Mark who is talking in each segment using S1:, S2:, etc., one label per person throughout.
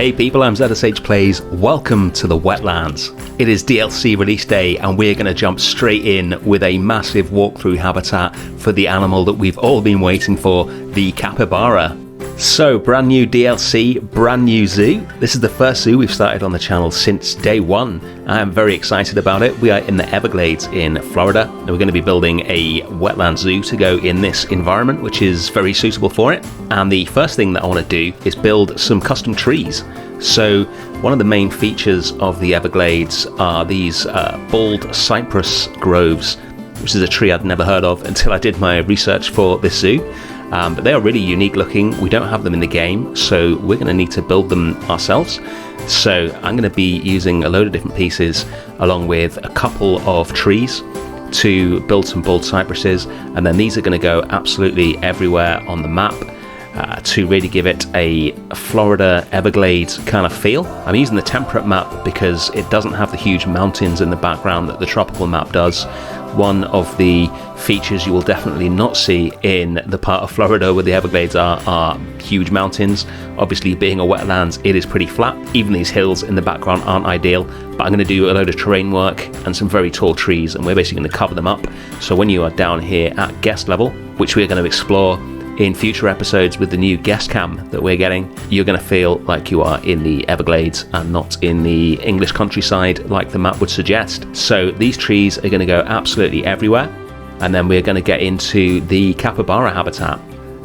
S1: Hey people, I'm ZSH Plays. Welcome to the Wetlands. It is DLC release day and we're going to jump straight in with a massive walkthrough habitat for the animal that we've all been waiting for, the capybara. So, brand new DLC, brand new zoo. This is the first zoo we've started on the channel since day one. I am very excited about it. We are in the Everglades in Florida and we're going to be building a wetland zoo to go in this environment, which is very suitable for it. And the first thing that I want to do is build some custom trees. So one of the main features of the Everglades are these bald cypress groves, which is a tree I'd never heard of until I did my research for this zoo. But they are really unique looking. We don't have them in the game, so we're going to need to build them ourselves. So I'm going to be using a load of different pieces along with a couple of trees to build some bald cypresses, and then these are going to go absolutely everywhere on the map to really give it a Florida Everglades kind of feel. I'm using the temperate map because it doesn't have the huge mountains in the background that the tropical map does. One of the features you will definitely not see in the part of Florida where the Everglades are huge mountains. Obviously, being a wetlands, it is pretty flat. Even these hills in the background aren't ideal, but I'm going to do a load of terrain work and some very tall trees, and we're basically going to cover them up. So when you are down here at guest level, which we're going to explore in future episodes with the new guest cam that we're getting, you're going to feel like you are in the Everglades and not in the English countryside like the map would suggest. So these trees are going to go absolutely everywhere, and then we're going to get into the capybara habitat.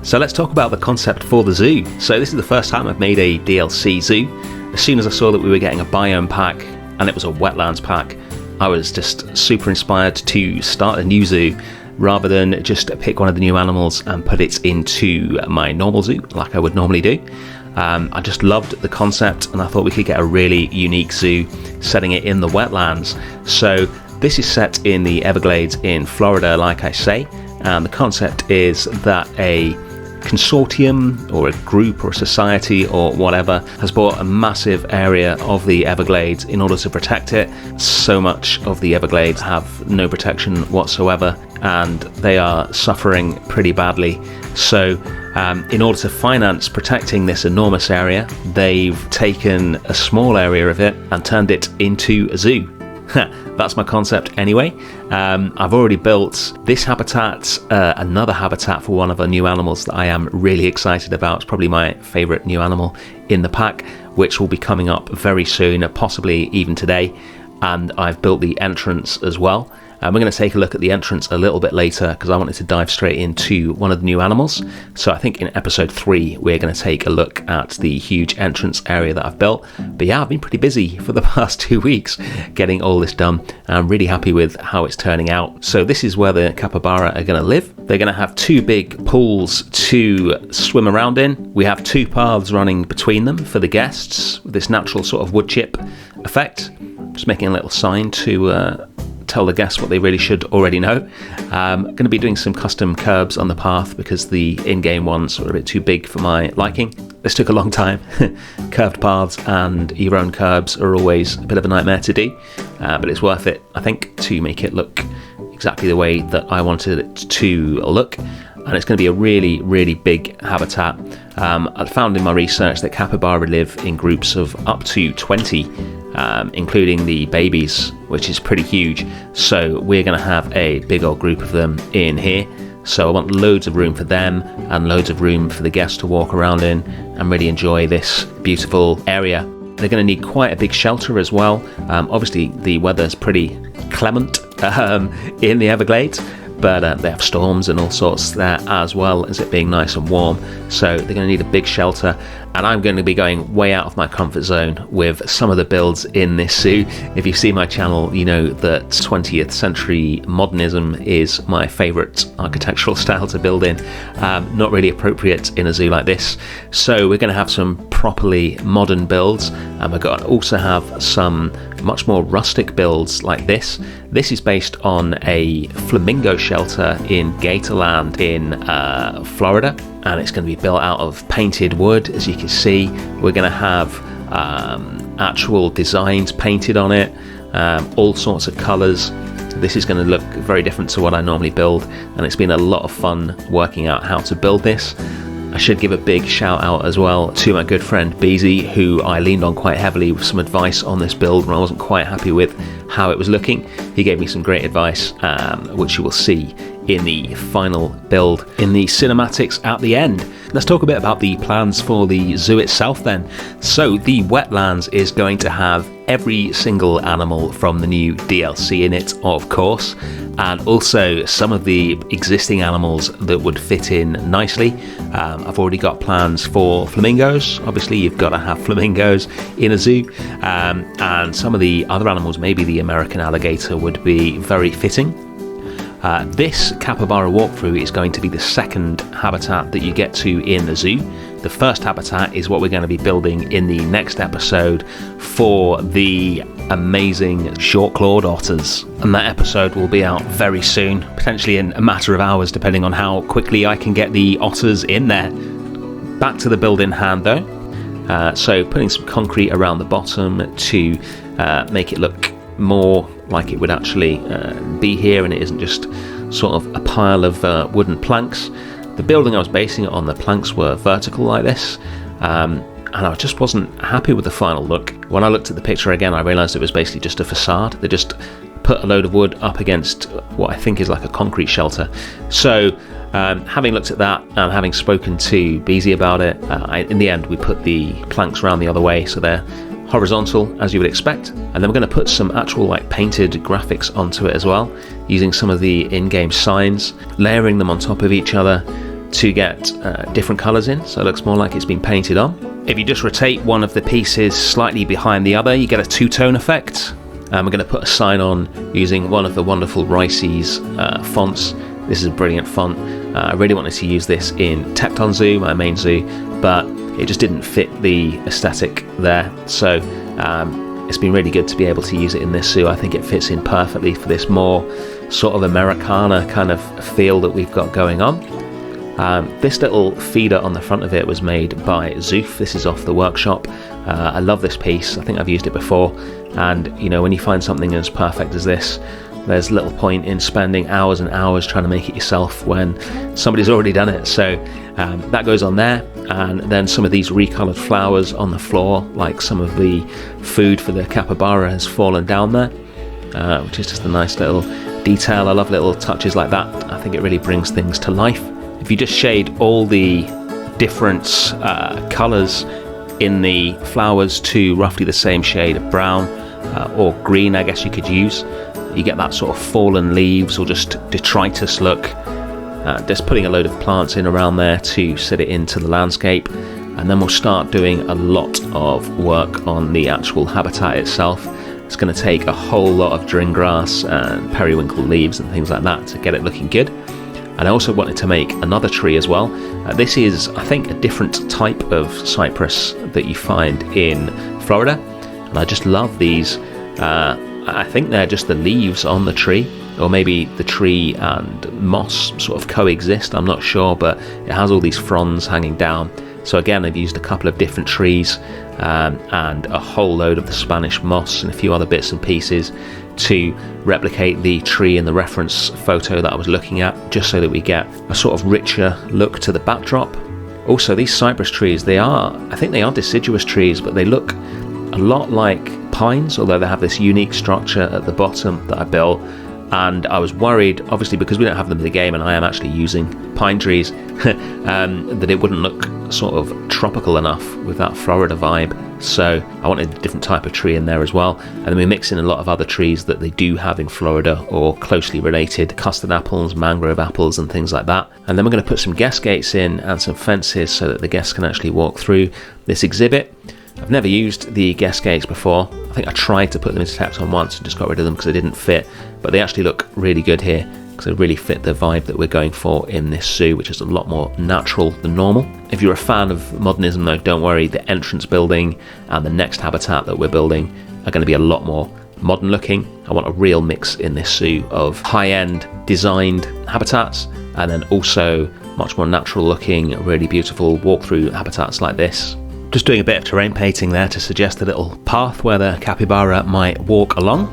S1: So let's talk about the concept for the zoo. So this is the first time I've made a DLC zoo. As soon as I saw that we were getting a biome pack and it was a wetlands pack, I was just super inspired to start a new zoo rather than just pick one of the new animals and put it into my normal zoo like I would normally do. I just loved the concept and I thought we could get a really unique zoo setting it in the wetlands. So this is set in the Everglades in Florida, like I say, and the concept is that a consortium or a group or a society or whatever has bought a massive area of the Everglades in order to protect it. So much of the Everglades have no protection whatsoever and they are suffering pretty badly. So in order to finance protecting this enormous area, they've taken a small area of it and turned it into a zoo. That's my concept anyway. I've already built this habitat, another habitat for one of our new animals that I am really excited about. It's probably my favourite new animal in the pack, which will be coming up very soon, possibly even today. And I've built the entrance as well. We're going to take a look at the entrance a little bit later because I wanted to dive straight into one of the new animals. So I think in episode 3 we're going to take a look at the huge entrance area that I've built. But yeah, I've been pretty busy for the past 2 weeks getting all this done. I'm really happy with how it's turning out. So this is where the capybara are going to live. They're going to have 2 big pools to swim around in. We have 2 paths running between them for the guests with this natural sort of wood chip effect. Just making a little sign to tell the guests what they really should already know. Going to be doing some custom curbs on the path because the in-game ones are a bit too big for my liking. This took a long time. Curved paths and your own curbs are always a bit of a nightmare to do, but it's worth it, I think, to make it look exactly the way that I wanted it to look. And it's going to be a really, really big habitat. I found in my research that capybara live in groups of up to 20, including the babies, which is pretty huge. So we're going to have a big old group of them in here. So I want loads of room for them and loads of room for the guests to walk around in and really enjoy this beautiful area. They're going to need quite a big shelter as well. Obviously the weather's pretty clement in the Everglades, but they have storms and all sorts there as well as it being nice and warm. So they're going to need a big shelter, and I'm going to be going way out of my comfort zone with some of the builds in this zoo. If you see my channel, you know that 20th century modernism is my favourite architectural style to build in. Not really appropriate in a zoo like this. So we're going to have some properly modern builds, and we're going to also have some much more rustic builds like this. This is based on a flamingo shelter in Gatorland in Florida, and it's going to be built out of painted wood. As you can see, we're going to have actual designs painted on it, all sorts of colours. This is going to look very different to what I normally build, and it's been a lot of fun working out how to build this. I should give a big shout out as well to my good friend Beezy, who I leaned on quite heavily with some advice on this build when I wasn't quite happy with how it was looking. He gave me some great advice, which you will see in the final build in the cinematics at the end. Let's talk a bit about the plans for the zoo itself then. So the wetlands is going to have every single animal from the new DLC in it, of course, and also some of the existing animals that would fit in nicely. I've already got plans for flamingos. Obviously you've got to have flamingos in a zoo, and some of the other animals, maybe the American alligator, would be very fitting. This capybara walkthrough is going to be the second habitat that you get to in the zoo. The first habitat is what we're going to be building in the next episode for the amazing short-clawed otters. And that episode will be out very soon, potentially in a matter of hours, depending on how quickly I can get the otters in there. Back to the build in hand though. So putting some concrete around the bottom to make it look more like it would actually be here, and it isn't just sort of a pile of wooden planks. The building I was basing it on, the planks were vertical like this, and I just wasn't happy with the final look. When I looked at the picture again, I realised it was basically just a facade. They just put a load of wood up against what I think is like a concrete shelter. So having looked at that and having spoken to Beezy about it, in the end we put the planks around the other way so they're horizontal as you would expect, and then we're going to put some actual like painted graphics onto it as well, using some of the in-game signs, layering them on top of each other to get different colours in, so it looks more like it's been painted on. If you just rotate one of the pieces slightly behind the other, you get a two-tone effect. We're going to put a sign on using one of the wonderful Rice's fonts. This is a brilliant font. I really wanted to use this in Tecton Zoo, my main zoo, but it just didn't fit the aesthetic there. So it's been really good to be able to use it in this zoo. I think it fits in perfectly for this more sort of Americana kind of feel that we've got going on. This little feeder on the front of it was made by Zoof. This is off the workshop. I love this piece. I think I've used it before, and you know, when you find something as perfect as this, there's little point in spending hours and hours trying to make it yourself when somebody's already done it. So that goes on there, and then some of these recolored flowers on the floor, like some of the food for the capybara has fallen down there, which is just a nice little detail. I love little touches like that. I think it really brings things to life. If you just shade all the different colours in the flowers to roughly the same shade of brown or green, I guess you could use, you get that sort of fallen leaves or just detritus look. Just putting a load of plants in around there to set it into the landscape, and then we'll start doing a lot of work on the actual habitat itself. It's going to take a whole lot of dring grass and periwinkle leaves and things like that to get it looking good. And I also wanted to make another tree as well. This is, I think, a different type of cypress that you find in Florida, and I just love these. I think they're just the leaves on the tree, or maybe the tree and moss sort of coexist, I'm not sure, but it has all these fronds hanging down. So again, I've used a couple of different trees and a whole load of the Spanish moss and a few other bits and pieces to replicate the tree in the reference photo that I was looking at, just so that we get a sort of richer look to the backdrop. Also, these cypress trees, I think they are deciduous trees, but they look a lot like pines, although they have this unique structure at the bottom that I built. And I was worried, obviously because we don't have them in the game and I am actually using pine trees, that it wouldn't look sort of tropical enough with that Florida vibe. So I wanted a different type of tree in there as well. And then we mix in a lot of other trees that they do have in Florida or closely related, custard apples, mangrove apples and things like that. And then we're going to put some guest gates in and some fences so that the guests can actually walk through this exhibit. I've never used the guest gates before. I think I tried to put them into Tecton once and just got rid of them because they didn't fit, but they actually look really good here because they really fit the vibe that we're going for in this zoo, which is a lot more natural than normal. If you're a fan of modernism though, don't worry, the entrance building and the next habitat that we're building are going to be a lot more modern looking. I want a real mix in this zoo of high-end designed habitats and then also much more natural looking, really beautiful walk-through habitats like this. Just doing a bit of terrain painting there to suggest a little path where the capybara might walk along.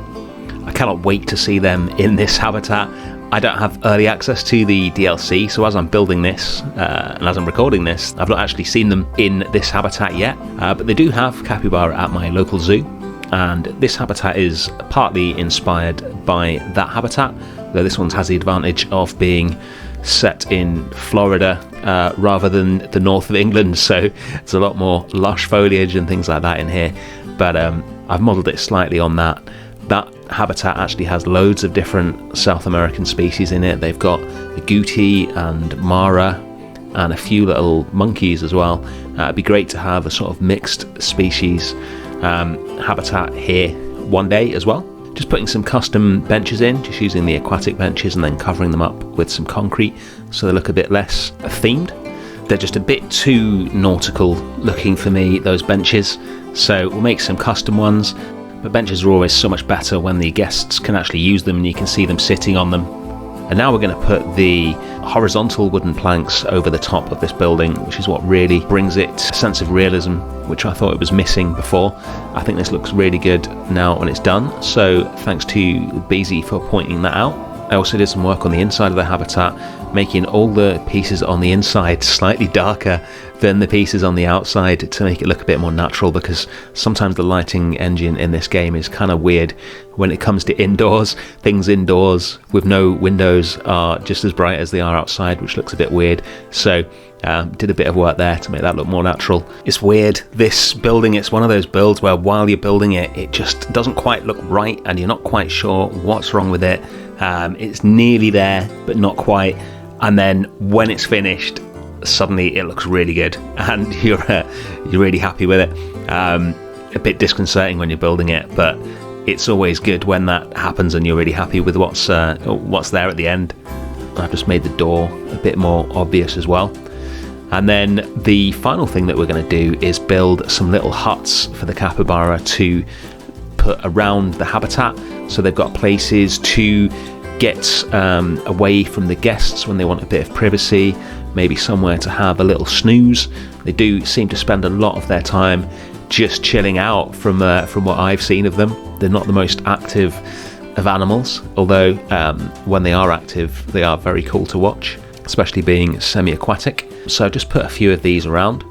S1: I cannot wait to see them in this habitat. I don't have early access to the DLC, so as I'm building this and as I'm recording this, I've not actually seen them in this habitat yet, but they do have capybara at my local zoo, and this habitat is partly inspired by that habitat, though this one has the advantage of being set in Florida rather than the north of England, so it's a lot more lush foliage and things like that in here, but I've modelled it slightly on that. That habitat actually has loads of different South American species in it. They've got the Guti and Mara and a few little monkeys as well. It'd be great to have a sort of mixed species habitat here one day as well. Just putting some custom benches in, just using the aquatic benches and then covering them up with some concrete so they look a bit less themed. They're just a bit too nautical looking for me, those benches, so we'll make some custom ones. But benches are always so much better when the guests can actually use them and you can see them sitting on them. And now we're going to put the horizontal wooden planks over the top of this building, which is what really brings it a sense of realism, which I thought it was missing before. I think this looks really good now when it's done, so thanks to Beezy for pointing that out. I also did some work on the inside of the habitat, making all the pieces on the inside slightly darker than the pieces on the outside to make it look a bit more natural, because sometimes the lighting engine in this game is kind of weird when it comes to indoors. Things indoors with no windows are just as bright as they are outside, which looks a bit weird, so did a bit of work there to make that look more natural. It's weird, this building, it's one of those builds where while you're building it, it just doesn't quite look right and you're not quite sure what's wrong with it. It's nearly there but not quite, and then when it's finished suddenly it looks really good and you're really happy with it. A bit disconcerting when you're building it, but it's always good when that happens and you're really happy with what's there at the end. I've just made the door a bit more obvious as well. And then the final thing that we're going to do is build some little huts for the capybara to put around the habitat, so they've got places to get away from the guests when they want a bit of privacy, maybe somewhere to have a little snooze. They do seem to spend a lot of their time just chilling out from what I've seen of them. They're not the most active of animals, although when they are active they are very cool to watch, especially being semi-aquatic. So I've just put a few of these around,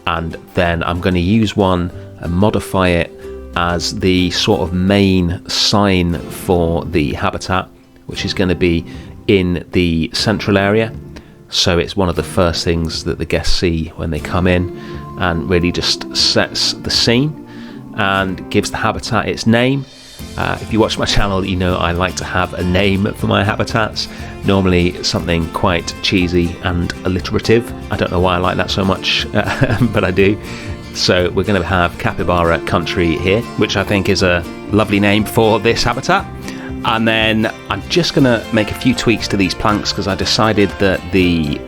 S1: and then I'm going to use one and modify it as the sort of main sign for the habitat, which is going to be in the central area. So it's one of the first things that the guests see when they come in, and really just sets the scene and gives the habitat its name. If you watch my channel, you know I like to have a name for my habitats, normally something quite cheesy and alliterative. I don't know why I like that so much, but I do. So we're going to have Capybara Country here, which I think is a lovely name for this habitat. And then I'm just going to make a few tweaks to these planks, because I decided that the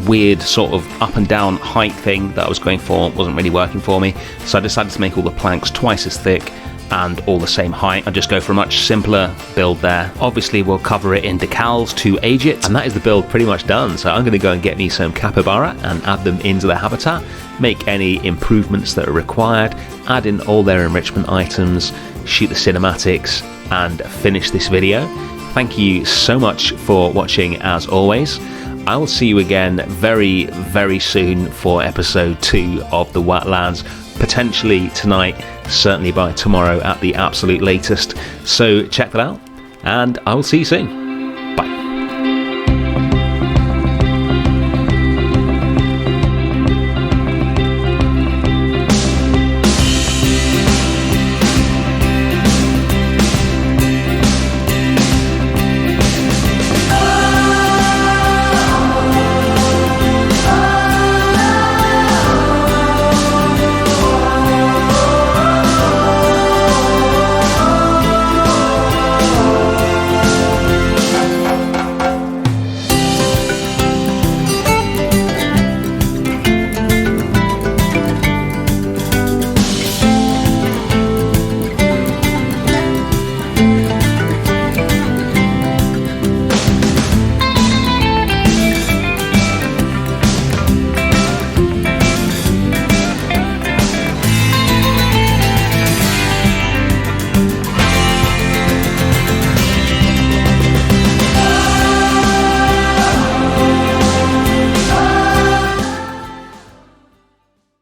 S1: weird sort of up and down height thing that I was going for wasn't really working for me. So I decided to make all the planks twice as thick and all the same height. I'll just go for a much simpler build there. Obviously we'll cover it in decals to age it, and that is the build pretty much done. So I'm going to go and get me some capybara and add them into the habitat, make any improvements that are required, add in all their enrichment items, shoot the cinematics, and finish this video. Thank you so much for watching as always. I will see you again very, very soon for episode 2 of The Wetlands, potentially tonight, certainly by tomorrow at the absolute latest. So check that out, and I will see you soon.